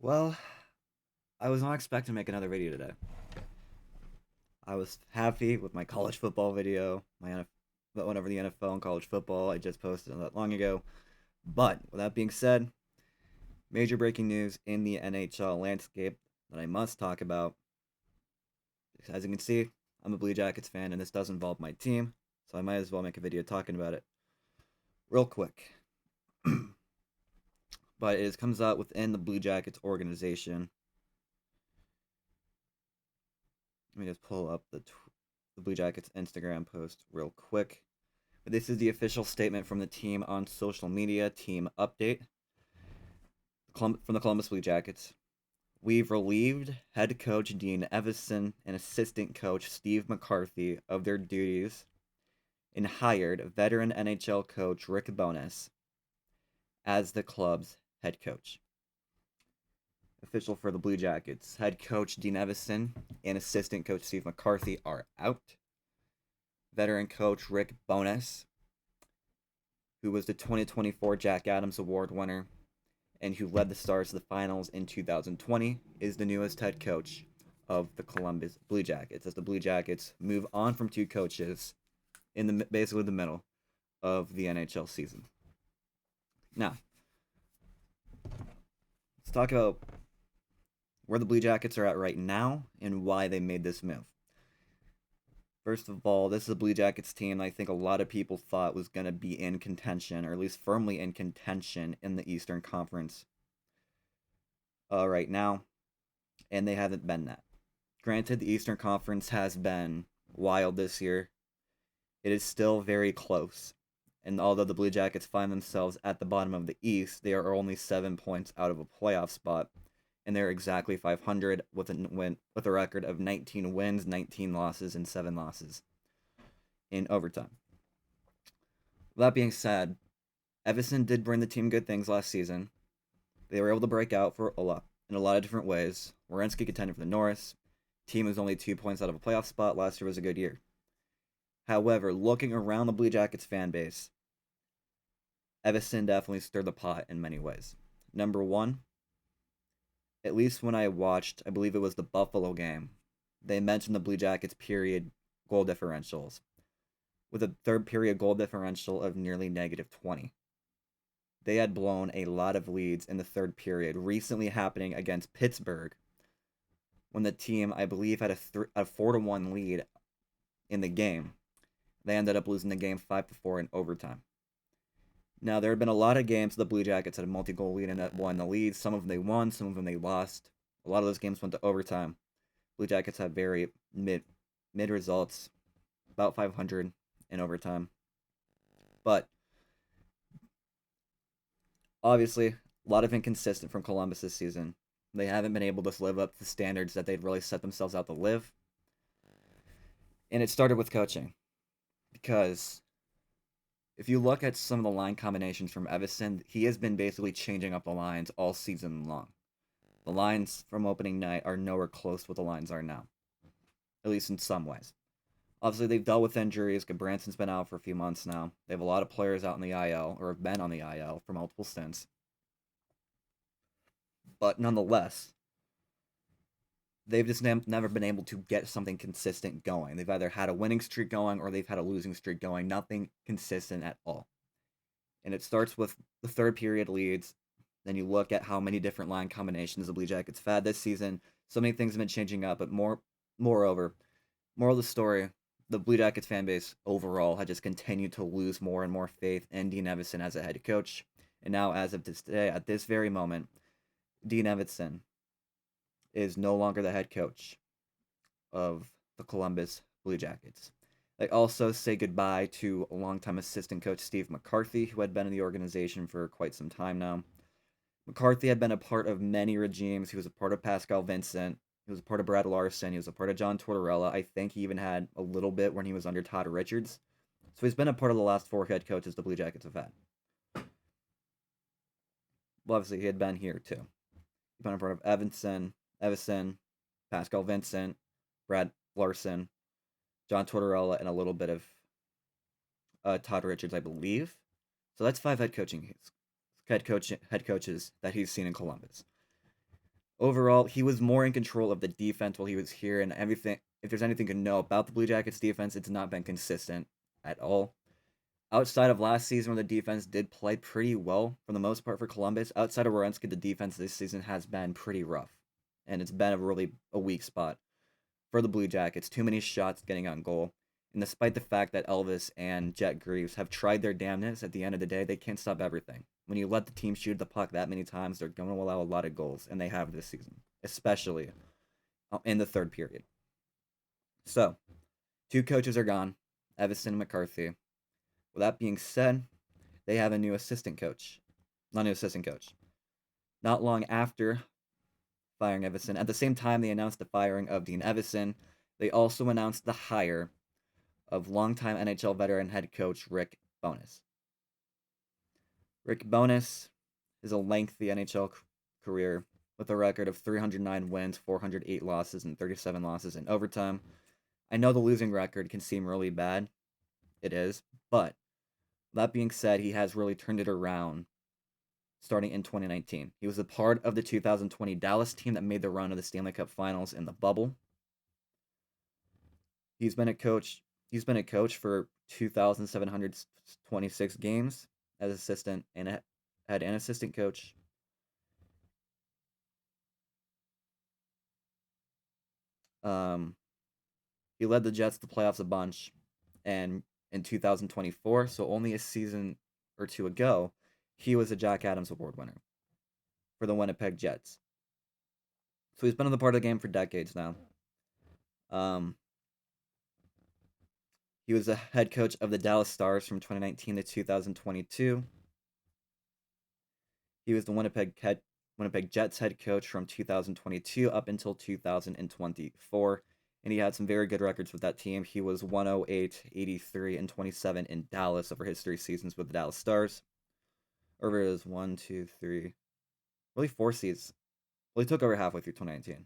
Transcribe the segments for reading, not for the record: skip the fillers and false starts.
Well, I was not expecting to make another video today. I was happy with my college football video, but whenever the NFL and college football I just posted not that long ago. But with that being said, major breaking news in the NHL landscape that I must talk about. As you can see, I'm a Blue Jackets fan, and this does involve my team, so I might as well make a video talking about it real quick. But it comes out within the Blue Jackets organization. Let me just pull up the Blue Jackets Instagram post real quick. But this is the official statement from the team on social media. Team update from the Columbus Blue Jackets. We've relieved head coach Dean Evason and assistant coach Steve McCarthy of their duties and hired veteran NHL coach Rick Bowness as the club's head coach. Official for the Blue Jackets. Head coach Dean Evason and assistant coach Steve McCarthy are out. Veteran coach Rick Bowness, who was the 2024 Jack Adams Award winner and who led the Stars to the finals in 2020, is the newest head coach of the Columbus Blue Jackets, as the Blue Jackets move on from two coaches in basically the middle of the NHL season. Now, let's talk about where the Blue Jackets are at right now and why they made this move. First of all, this is a Blue Jackets team I think a lot of people thought was going to be in contention, or at least firmly in contention in the Eastern Conference right now, and they haven't been that. Granted, the Eastern Conference has been wild this year. It is still very close, and although the Blue Jackets find themselves at the bottom of the East, they are only 7 points out of a playoff spot, and they're exactly 500 with a record of 19 wins, 19 losses, and 7 losses in overtime. With that being said, Evason did bring the team good things last season. They were able to break out for in a lot of different ways. Werenski contended for the Norris. Team was only 2 points out of a playoff spot. Last year was a good year. However, looking around the Blue Jackets fan base, Evason definitely stirred the pot in many ways. Number one, at least when I watched, I believe it was the Buffalo game, they mentioned the Blue Jackets period goal differentials, with a third period goal differential of nearly negative 20. They had blown a lot of leads in the third period, recently happening against Pittsburgh, when the team, I believe, had a 4-1 lead in the game. They ended up losing the game 5-4 in overtime. Now, there have been a lot of games the Blue Jackets had a multi-goal lead and won the lead. Some of them they won, some of them they lost. A lot of those games went to overtime. Blue Jackets had very mid results, about 500 in overtime. But obviously, a lot of inconsistent from Columbus this season. They haven't been able to live up to the standards that they'd really set themselves out to live. And it started with coaching. Because if you look at some of the line combinations from Evason, he has been basically changing up the lines all season long. The lines from opening night are nowhere close to what the lines are now, at least in some ways. Obviously, they've dealt with injuries. Branson's been out for a few months now. They have a lot of players out in the IL, or have been on the IL for multiple stints. But nonetheless, they've just never been able to get something consistent going. They've either had a winning streak going or they've had a losing streak going. Nothing consistent at all. And it starts with the third period leads. Then you look at how many different line combinations the Blue Jackets have had this season. So many things have been changing up, but moreover, moral of the story, the Blue Jackets fan base overall had just continued to lose more and more faith in Dean Evason as a head coach. And now, as of today, at this very moment, Dean Evason is no longer the head coach of the Columbus Blue Jackets. They also say goodbye to a longtime assistant coach Steve McCarthy, who had been in the organization for quite some time now. McCarthy had been a part of many regimes. He was a part of Pascal Vincent. He was a part of Brad Larson. He was a part of John Tortorella. I think he even had a little bit when he was under Todd Richards. So he's been a part of the last 4 head coaches the Blue Jackets have had. Well, obviously, he had been here too. He's been a part of Evason, Pascal Vincent, Brad Larson, John Tortorella, and a little bit of Todd Richards, I believe. So that's 5 head coaches that he's seen in Columbus. Overall, he was more in control of the defense while he was here, and everything. If there's anything to know about the Blue Jackets defense, it's not been consistent at all. Outside of last season, where the defense did play pretty well for the most part for Columbus, outside of Werenski, the defense this season has been pretty rough, and it's been a weak spot for the Blue Jackets. Too many shots getting on goal, and despite the fact that Elvis and Jet Greaves have tried their damnness, at the end of the day, they can't stop everything. When you let the team shoot the puck that many times, they're going to allow a lot of goals, and they have this season, especially in the third period. So, two coaches are gone, Evason and McCarthy. With that being said, they have a new assistant coach. Not new assistant coach. Not long after firing Evason, at the same time they announced the firing of Dean Evason, they also announced the hire of longtime NHL veteran head coach Rick Bowness. Rick Bowness is a lengthy NHL career with a record of 309 wins, 408 losses, and 37 losses in overtime. I know the losing record can seem really bad. It is. But that being said, he has really turned it around starting in 2019. He was a part of the 2020 Dallas team that made the run of the Stanley Cup Finals in the bubble. He's been a coach for 2,726 games as assistant and had an assistant coach. He led the Jets to playoffs a bunch, and in 2024, so only a season or two ago, he was a Jack Adams Award winner for the Winnipeg Jets. So he's been on the part of the game for decades now. He was the head coach of the Dallas Stars from 2019 to 2022. He was the Winnipeg Jets head coach from 2022 up until 2024. And he had some very good records with that team. He was 108, 83, and 27 in Dallas over his 3 seasons with the Dallas Stars. Over his 1, 2, 3, really 4 seasons. Well, he took over halfway through 2019.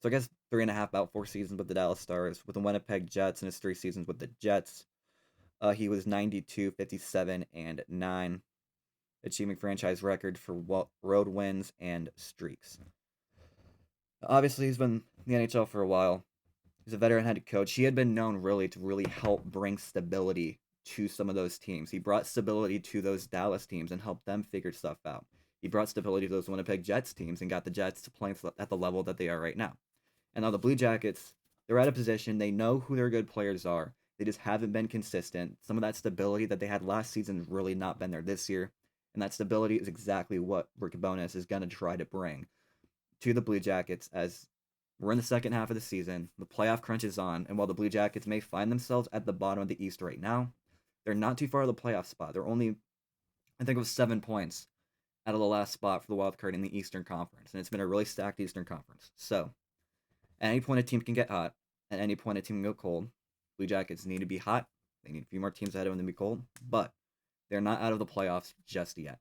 So I guess 3.5, about 4 seasons with the Dallas Stars. With the Winnipeg Jets in his 3 seasons with the Jets, he was 92, 57, and 9, achieving franchise record for road wins and streaks. Obviously, he's been in the NHL for a while. He's a veteran head coach. He had been known really to really help bring stability to some of those teams. He brought stability to those Dallas teams and helped them figure stuff out. He brought stability to those Winnipeg Jets teams and got the Jets to play at the level that they are right now. And now the Blue Jackets, they're at a position, they know who their good players are. They just haven't been consistent. Some of that stability that they had last season has really not been there this year. And that stability is exactly what Rick Bowness is going to try to bring to the Blue Jackets as we're in the second half of the season. The playoff crunch is on. And while the Blue Jackets may find themselves at the bottom of the East right now, they're not too far of the playoff spot. They're only, I think it was 7 points out of the last spot for the wild card in the Eastern Conference. And it's been a really stacked Eastern Conference. So, at any point, a team can get hot. At any point, a team can go cold. Blue Jackets need to be hot. They need a few more teams ahead of them to be cold. But they're not out of the playoffs just yet.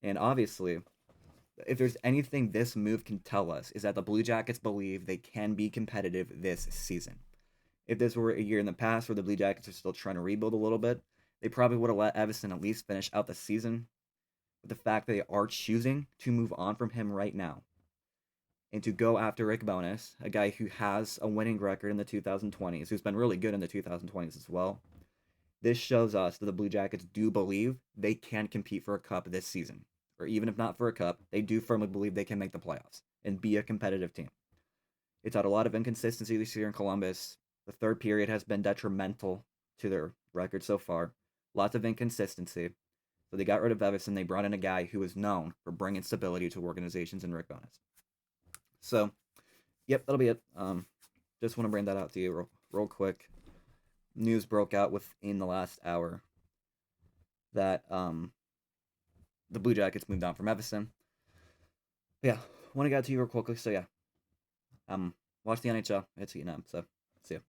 And obviously, if there's anything this move can tell us, is that the Blue Jackets believe they can be competitive this season. If this were a year in the past where the Blue Jackets are still trying to rebuild a little bit, they probably would have let Evason at least finish out the season. But the fact that they are choosing to move on from him right now and to go after Rick Bowness, a guy who has a winning record in the 2020s, who's been really good in the 2020s as well, this shows us that the Blue Jackets do believe they can compete for a cup this season. Or even if not for a cup, they do firmly believe they can make the playoffs and be a competitive team. It's had a lot of inconsistency this year in Columbus. The third period has been detrimental to their record so far. Lots of inconsistency. So they got rid of Evason. They brought in a guy who is known for bringing stability to organizations in Rick Bowness. So, yep, that'll be it. Just want to bring that out to you real quick. News broke out within the last hour that the Blue Jackets moved on from Evason. Yeah, want to get to you real quickly. So yeah, watch the NHL. It's heating up. So